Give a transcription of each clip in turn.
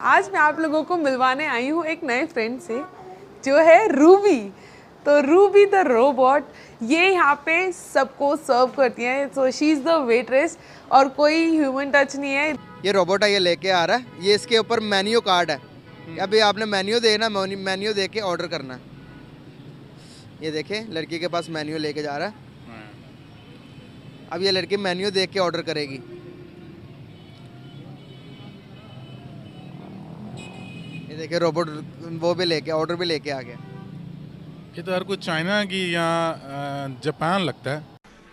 आज मैं आप लोगों को मिलवाने आई हूँ एक नए फ्रेंड से जो है रूबी। तो रूबी द रोबोट ये यहाँ पे सबको सर्व करती है। So she is the waitress और कोई ह्यूमन टच नहीं है। ये रोबोट है, ये लेके आ रहा है। ये इसके ऊपर मेन्यू कार्ड है। अभी आपने मेन्यू देना, मेन्यू दे के ऑर्डर करना है। ये देखे लड़की के पास मेन्यू लेके जा रहा है। अब ये लड़की मेन्यू देख के ऑर्डर करेगी। ये देखिए रोबोट वो भी लेके ऑर्डर भी लेके आ गया। ये तो यार कुछ चाइना की या जापान लगता है।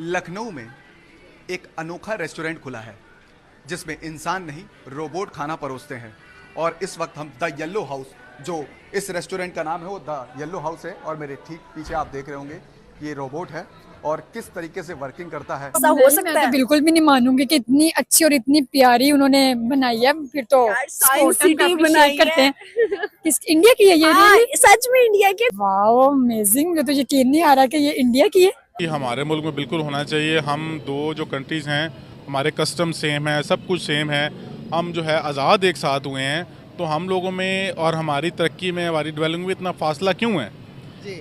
लखनऊ में एक अनोखा रेस्टोरेंट खुला है जिसमें इंसान नहीं रोबोट खाना परोसते हैं। और इस वक्त हम द येलो हाउस, जो इस रेस्टोरेंट का नाम है, वो द येलो हाउस है। और मेरे ठीक पीछे आप देख रहे होंगे ये रोबोट है और किस तरीके से वर्किंग करता है। ऐसा हो सकता है? बिल्कुल भी नहीं मानूंगी कि इतनी अच्छी और इतनी प्यारी उन्होंने बनाई है। फिर तो साइंस सिटी बनाई करते है। हैं। किस इंडिया की है ये? हाँ, सच में इंडिया की। वाओ अमेजिंग, मुझे तो यकीन नहीं आ रहा कि ये इंडिया की है। ये हमारे मुल्क में बिल्कुल होना चाहिए। हम दो जो कंट्रीज़ हैं, हमारे कस्टम सेम है, सब कुछ सेम है। हम जो है आज़ाद एक साथ हुए हैं, तो हम लोगों में और हमारी तरक्की में, हमारी डेवलपमेंट में इतना फासला क्यों है?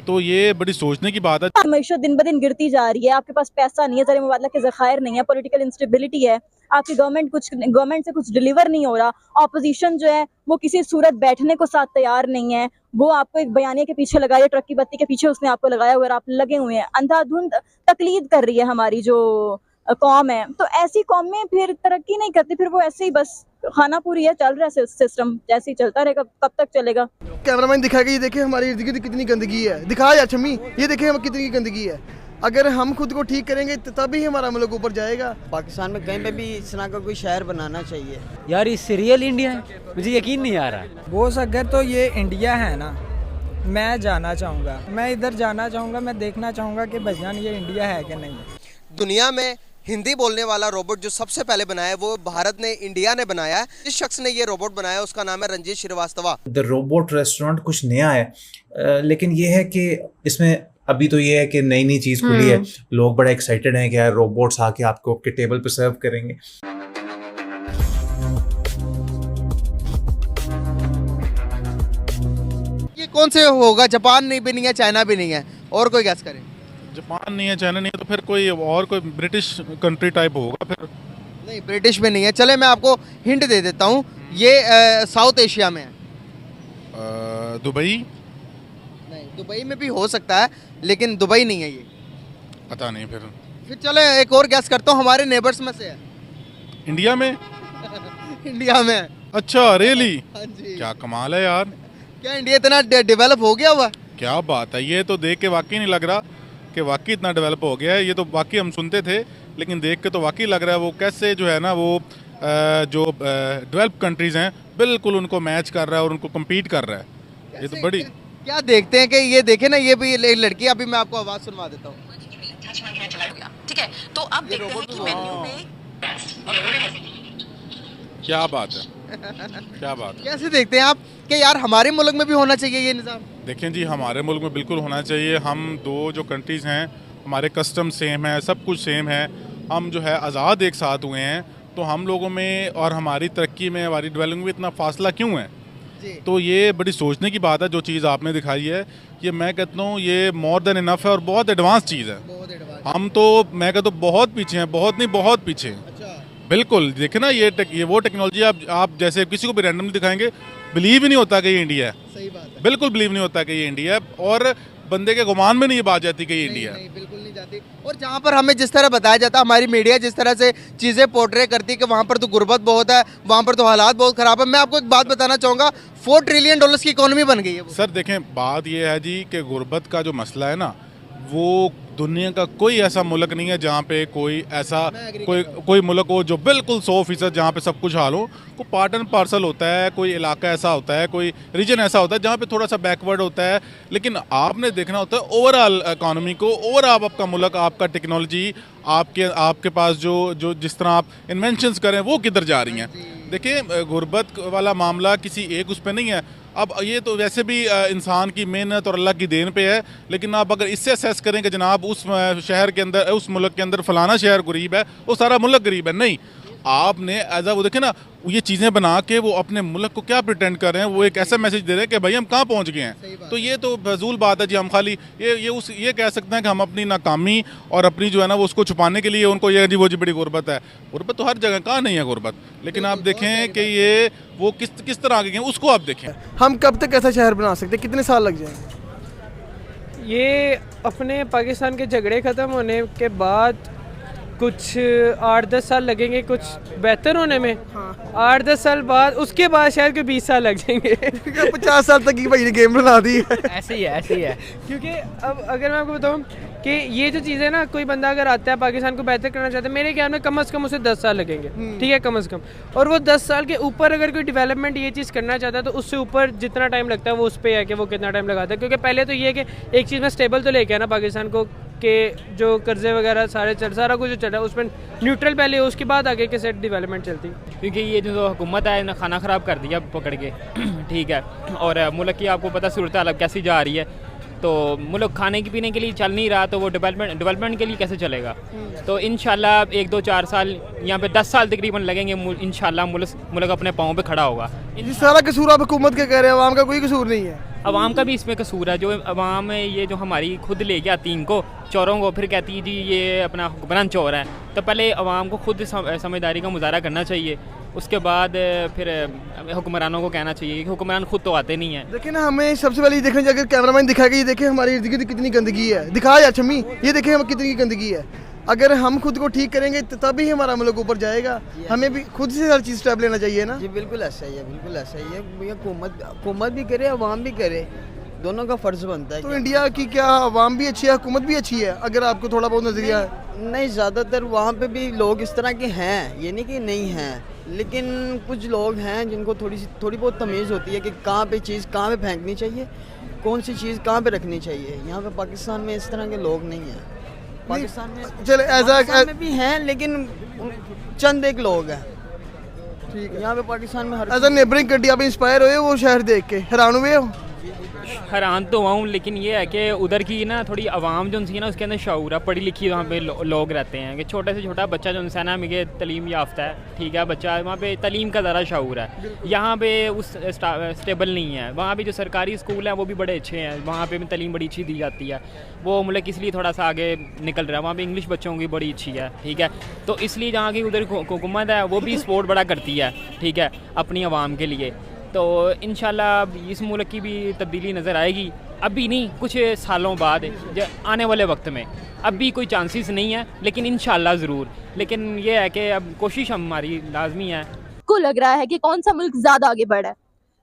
तो ये बड़ी सोचने की बात है। मईशत दिन ब दिन गिरती जा रही है। आपके पास पैसा नहीं है, ज़र मुबादला के ज़खायर नहीं है, पॉलिटिकल इंस्टेबिलिटी है, आपकी गवर्नमेंट से कुछ डिलीवर नहीं हो रहा। ऑपोजिशन जो है वो किसी सूरत बैठने को साथ तैयार नहीं है। वो आपको एक बयाने के पीछे लगाया, ट्रक की बत्ती के पीछे उसने आपको लगाया हुआ, आप लगे हुए हैं। अंधाधुंध तकलीद कर रही है हमारी जो कौम है। तो ऐसी कौम में फिर तरक्की नहीं करती, फिर वो ऐसे ही बस खाना पूरी है, चल रहा है सिस्टम, जैसे ही चलता रहेगा। कब तक चलेगा? कैमरामैन दिखाएगा। ये देखिए हमारी इर्द गिर्द कितनी गंदगी है। दिखा यार छम्मी, ये देखिए हम कितनी गंदगी है। अगर हम खुद को ठीक करेंगे तभी हमारा मुल्क ऊपर जाएगा। पाकिस्तान में कहीं पे भी इस तरह का कोई शहर बनाना चाहिए। यार ये रियल इंडिया है, मुझे यकीन नहीं आ रहा। बोस अगर तो ये इंडिया है ना, मैं जाना चाहूँगा, मैं इधर जाना चाहूँगा, मैं देखना चाहूँगा कि भैया ये इंडिया है कि नहीं। दुनिया में हिंदी बोलने वाला रोबोट जो सबसे पहले बनाया है वो भारत ने, इंडिया ने बनाया है। जिस शख्स ने ये रोबोट बनाया है उसका नाम है Ranjeet Srivastava. The robot restaurant कुछ नया है, लेकिन ये है कि इसमें अभी तो ये है कि नई नई चीज़ खुली है। लोग बड़ा एक्साइटेड हैं कि यार रोबोट्स आके आपको आपके टेबल पे सर्व करेंगे। ये कौन से होगा? जापान नहीं भी नहीं है, चाइना भी नहीं है, और कोई गैस करे? जापान नहीं है, चाइना नहीं है, तो फिर कोई और कोई ब्रिटिश कंट्री टाइप होगा फिर। नहीं, ब्रिटिश में नहीं है। चले मैं आपको हिंट दे देता हूँ, ये साउथ एशिया में है। दुबई? नहीं, दुबई में भी हो सकता है लेकिन दुबई नहीं है ये। पता नहीं फिर चले एक और गैस करता हूँ, हमारे नेबर्स में से है। इंडिया में? इंडिया में है। अच्छा रियली? हाँ जी। क्या कमाल है यार। क्या इंडिया इतना डेवलप हो गया हुआ? क्या बात है, ये तो देख के वाकई नहीं लग रहा कि वाकई इतना डेवलप हो गया है। ये तो वाकई हम सुनते थे, लेकिन देख के तो वाकई लग रहा है वो कैसे जो है ना वो जो डेवलप कंट्रीज़ हैं बिल्कुल उनको मैच कर रहा है और उनको कम्पीट कर रहा है। ये तो बड़ी क्या देखते हैं कि ये देखे ना, ये भी लड़की, अभी मैं आपको आवाज़ सुनवा देता हूँ। ठीक है, तो अब देखते हैं कि मेन्यू में क्या बात है। क्या बात है। कैसे देखते हैं आप कि यार हमारे मुल्क में भी होना चाहिए ये निज़ाम? देखें जी, हमारे मुल्क में बिल्कुल होना चाहिए। हम दो जो कंट्रीज़ हैं, हमारे कस्टम सेम है, सब कुछ सेम है। हम जो है आज़ाद एक साथ हुए हैं, तो हम लोगों में और हमारी तरक्की में, हमारी डेवलपमेंट में इतना फासला क्यों है? तो ये बड़ी सोचने की बात है जो चीज़ आपने दिखाई है। ये मैं कहता हूँ ये मोर देन इनफ है और बहुत एडवांस चीज़ है। हम तो मैं कहता हूँ बहुत पीछे हैं, बहुत नहीं बहुत पीछे हैं। बिल्कुल देखे ना, ये वो टेक्नोलॉजी आप जैसे किसी को भी रैंडमली दिखाएंगे, बिलीव ही नहीं होता कि ये इंडिया है। सही बात है। बिल्कुल बिलीव नहीं होता कि ये इंडिया है, और बंदे के गुमान में नहीं ये बात जाती कि ये इंडिया है। नहीं, बिल्कुल नहीं जाती। और जहाँ पर हमें जिस तरह बताया जाता है, हमारी मीडिया जिस तरह से चीज़ें पोर्ट्रे करती है कि वहाँ पर तो गुर्बत बहुत है, वहाँ पर तो हालात बहुत ख़राब है। मैं आपको एक बात बताना चाहूँगा, $4 ट्रिलियन की इकोनॉमी बन गई है वो। सर देखें, बात ये है जी कि गुर्बत का जो मसला है ना, वो दुनिया का कोई ऐसा मुल्क नहीं है जहाँ पे कोई ऐसा कोई मुल्क हो जो बिल्कुल 100% जहाँ पे सब कुछ हाल हो। कोई पार्ट एंड पार्सल होता है, कोई इलाका ऐसा होता है, कोई रीजन ऐसा होता है जहाँ पे थोड़ा सा बैकवर्ड होता है। लेकिन आपने देखना होता है ओवरऑल इकॉनमी को, ओवरऑल आपका मुल्क, आपका टेक्नोलॉजी, आपके पास जो जिस तरह आप इन्वेंशंस करें वो किधर जा रही हैं। देखिए गुर्बत वाला मामला किसी एक उस पर नहीं है। अब ये तो वैसे भी इंसान की मेहनत और अल्लाह की देन पे है, लेकिन आप अगर इससे असेस करें कि जनाब उस शहर के अंदर, उस मुल्क के अंदर फलाना शहर गरीब है, वो सारा मुल्क गरीब है, नहीं। आपने एज वो देखे ना, ये चीज़ें बना के वो अपने मुल्क को क्या प्रिटेंड कर रहे हैं, वो एक ऐसा मैसेज दे रहे हैं कि भाई हम कहाँ पहुँच गए हैं। तो ये तो फजूल बात है जी। हम खाली ये कह सकते हैं कि हम अपनी नाकामी और अपनी जो है ना वो उसको छुपाने के लिए उनको ये जी वो जी बड़ी गुर्बत है। गुर्बत तो हर जगह, कहाँ नहीं है गुर्बत, लेकिन आप देखें कि ये वो किस तरह आगे गए उसको आप देखें। हम कब तक ऐसा शहर बना सकते हैं, कितने साल लग जाएंगे? ये अपने पाकिस्तान के झगड़े ख़त्म होने के बाद कुछ 8-10 साल लगेंगे कुछ बेहतर होने में। 8-10 साल बाद, उसके बाद शायद कोई 20 साल लग जाएंगे। 50 साल तक की भाई ने गेम बना दी है। ऐसे ही है क्योंकि अब अगर मैं आपको बताऊं कि ये जो चीज़ है ना, कोई बंदा अगर आता है पाकिस्तान को बेहतर करना चाहता है, मेरे ख्याल में कम से कम उसे 10 साल लगेंगे, ठीक है, कम से कम। और वो 10 साल के ऊपर अगर कोई डेवलपमेंट ये चीज़ करना चाहता है तो उससे ऊपर जितना टाइम लगता है वो उस पर है कि वो कितना टाइम लगाता है। क्योंकि पहले तो ये है कि एक चीज़ में स्टेबल तो लेके आना पाकिस्तान को, कि जो कर्जे वगैरह सारा कुछ जो चल रहा है उसमें न्यूट्रल पहले, उसके बाद आगे के सेट डेवलपमेंट चलती। क्योंकि ये जो हुकूमत है ना, खाना ख़राब कर दिया पकड़ के, ठीक है, और मुल्क की आपको पता सूरत हाल कैसी जा रही है। तो मुल्क खाने की पीने के लिए चल नहीं रहा, तो वो डेवलपमेंट के लिए कैसे चलेगा। तो इंशाल्लाह 1-2-4 साल, यहाँ पे 10 साल तकरीबन लगेंगे, इंशाल्लाह मुल्क अपने पाँव पे खड़ा होगा। सारा कसूर आप हुकूमत का कह रहे हैं, आवाम का कोई कसूर नहीं है। अवाम का भी इसमें कसूर है। जो अवाम है ये जो हमारी खुद लेके आती इनको चोरों को, फिर कहती है जी ये अपना हुक्मरान चोर है। तो पहले अवाम को खुद समझदारी का मुजाहरा करना चाहिए, उसके बाद फिर हुक्मरानों को कहना चाहिए कि हुक्मरान खुद तो आते नहीं है। देखिए ना, हमें सबसे पहले देखना चाहिए, अगर कैमरामैन दिखाएगा ये देखें हमारी इर्द गिर्द कितनी गंदगी है, दिखाया छमी, ये देखें हम कितनी गंदगी है। अगर हम खुद को ठीक करेंगे तो तभी हमारा मुल्क ऊपर जाएगा। हमें भी खुद से हर चीज़ स्टेप लेना चाहिए ना। जी बिल्कुल ऐसा ही है, बिल्कुल ऐसा ही है। हुकूमत भी करे, अवाम भी करे, दोनों का फ़र्ज़ बनता है। तो इंडिया की क्या अवाम भी अच्छी है, हुकूमत भी अच्छी है, अगर आपको थोड़ा बहुत नज़रिया है? नहीं, ज़्यादातर वहाँ पे भी लोग इस तरह के हैं, ये नहीं कि नहीं हैं, लेकिन कुछ लोग हैं जिनको थोड़ी बहुत तमीज़ होती है कि कहाँ पे चीज़ कहाँ पे फेंकनी चाहिए, कौन सी चीज़ कहाँ पे रखनी चाहिए। यहाँ पे पाकिस्तान में इस तरह के लोग नहीं हैं। पाकिस्तान में चले पाकिस्तान में भी हैं, लेकिन चंद एक लोग हैं, ठीक है। यहाँ पे पाकिस्तान में एज अ नेबरिंग कंट्री आप इंस्पायर हुए वो शहर देख के, हैरान हुए हो? हैरान तो हुआ हूँ, लेकिन ये है कि उधर की ना थोड़ी आवाम जो है ना उसके अंदर शऊर है, पढ़ी लिखी वहाँ पे लोग रहते हैं, कि छोटे से छोटा बच्चा जो है ना मुझे तलीम याफ्ता है, ठीक है, बच्चा वहाँ पे तलीम का ज़रा शऊर है। यहाँ पे उस स्टेबल नहीं है। वहाँ पे जो सरकारी स्कूल हैं वो भी बड़े अच्छे हैं, वहाँ पे भी तलीम बड़ी अच्छी दी जाती है। वो मुल्क इसलिए थोड़ा सा आगे निकल रहा है, वहाँ पे इंग्लिश बच्चों की बड़ी अच्छी है, ठीक है। तो इसलिए जहाँ की उधर हुकूमत है वो भी सपोर्ट बड़ा करती है, ठीक है, अपनी आवाम के लिए। तो इंशाल्लाह इस मुल्क की भी तब्दीली नज़र आएगी, अभी नहीं कुछ सालों बाद, आने वाले वक्त में। अभी कोई चांसेस नहीं है, लेकिन इंशाल्लाह ज़रूर। लेकिन ये है कि अब कोशिश हमारी लाजमी है। को लग रहा है कि कौन सा मुल्क ज़्यादा आगे बढ़ा है।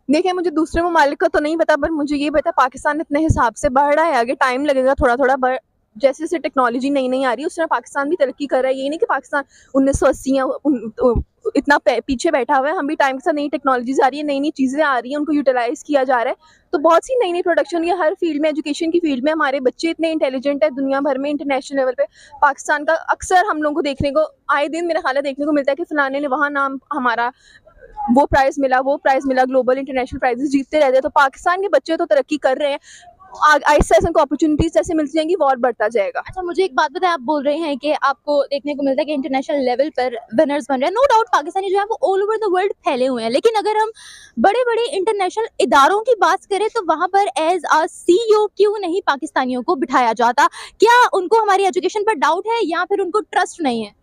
देखिए, मुझे दूसरे ममालिक का तो नहीं पता, पर मुझे ये पता पाकिस्तान इतने हिसाब से बढ़ रहा है, आगे टाइम लगेगा थोड़ा थोड़ा, जैसे जैसे टेक्नोलॉजी नई आ रही है उस तरह पाकिस्तान भी तरक्की कर रहा है। ये नहीं कि पाकिस्तान 1980 इतना पीछे बैठा हुआ है, हम भी टाइम के साथ नई टेक्नोलॉजीज आ रही है, नई चीज़ें आ रही हैं, उनको यूटिलाइज किया जा रहा है। तो बहुत सी नई प्रोडक्शन है हर फील्ड में, एजुकेशन की फील्ड में हमारे बच्चे इतने इंटेलिजेंट है, दुनिया भर में इंटरनेशनल लेवल पे पाकिस्तान का अक्सर हम लोगों को देखने को आए दिन मेरा ख्याल है देखने को मिलता है कि फलाने ने वहाँ नाम हमारा वो प्राइज़ मिला, ग्लोबल इंटरनेशनल प्राइजेस जीतते रहते हैं। तो पाकिस्तान के बच्चे तो तरक्की कर रहे हैं, आहिस्ता आहिस्ता उनको अपॉर्चुनिटीज जैसे मिलती जाएंगी वो और बढ़ता जाएगा। अच्छा, मुझे एक बात बताएं, आप बोल रहे हैं कि आपको देखने को मिलता है कि इंटरनेशनल लेवल पर विनर्स बन रहे हैं। नो डाउट पाकिस्तानी जो है वो ऑल ओवर द वर्ल्ड फैले हुए हैं, लेकिन अगर हम बड़े बड़े इंटरनेशनल इदारों की बात करें तो वहाँ पर एज अ CEO क्यों नहीं पाकिस्तानियों को बिठाया जाता? क्या उनको हमारी एजुकेशन पर डाउट है या फिर उनको ट्रस्ट नहीं है?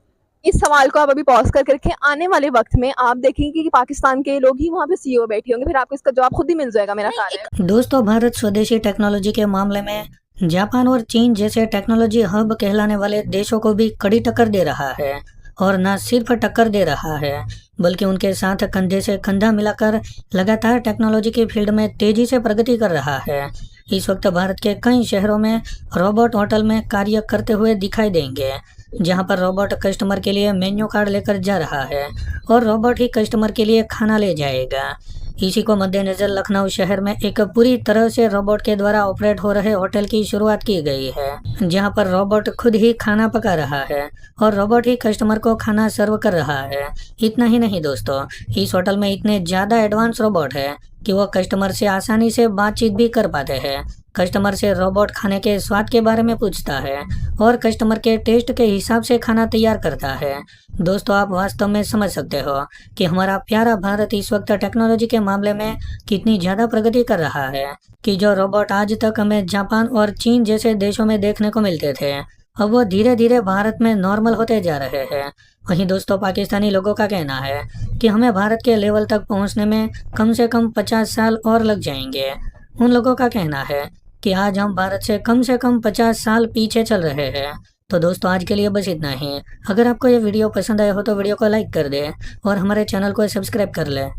इस सवाल को आप अभी पॉज करके रखें, आने वाले वक्त में आप देखेंगे कि पाकिस्तान के लोग ही वहाँ पे CEO बैठे होंगे, फिर आपको इसका जवाब खुद ही मिल जाएगा मेरा ख्याल है। दोस्तों, भारत स्वदेशी टेक्नोलॉजी के मामले में जापान और चीन जैसे टेक्नोलॉजी हब कहलाने वाले देशों को भी कड़ी टक्कर दे रहा है, और न सिर्फ टक्कर दे रहा है बल्कि उनके साथ कंधे से कंधा मिलाकर लगातार टेक्नोलॉजी की फील्ड में तेजी से प्रगति कर रहा है। इस वक्त भारत के कई शहरों में रोबोट होटल में कार्य करते हुए दिखाई देंगे, जहां पर रोबोट कस्टमर के लिए मेन्यू कार्ड लेकर जा रहा है और रोबोट ही कस्टमर के लिए खाना ले जाएगा। इसी को मद्देनजर लखनऊ शहर में एक पूरी तरह से रोबोट के द्वारा ऑपरेट हो रहे होटल की शुरुआत की गई है, जहां पर रोबोट खुद ही खाना पका रहा है और रोबोट ही कस्टमर को खाना सर्व कर रहा है। इतना ही नहीं दोस्तों, इस होटल में इतने ज्यादा एडवांस रोबोट है कि वो कस्टमर से आसानी से बातचीत भी कर पाते हैं। कस्टमर से रोबोट खाने के स्वाद के बारे में पूछता है और कस्टमर के टेस्ट के हिसाब से खाना तैयार करता है। दोस्तों, आप वास्तव में समझ सकते हो कि हमारा प्यारा भारत इस वक्त टेक्नोलॉजी के मामले में कितनी ज़्यादा प्रगति कर रहा है कि जो रोबोट आज तक हमें जापान और चीन जैसे देशों में देखने को मिलते थे, अब वो धीरे धीरे भारत में नॉर्मल होते जा रहे हैं। वहीं दोस्तों, पाकिस्तानी लोगों का कहना है कि हमें भारत के लेवल तक पहुंचने में कम से कम 50 साल और लग जाएंगे। उन लोगों का कहना है कि आज हम भारत से कम 50 साल पीछे चल रहे हैं। तो दोस्तों, आज के लिए बस इतना ही। अगर आपको ये वीडियो पसंद आया हो तो वीडियो को लाइक कर दे और हमारे चैनल को सब्सक्राइब कर ले।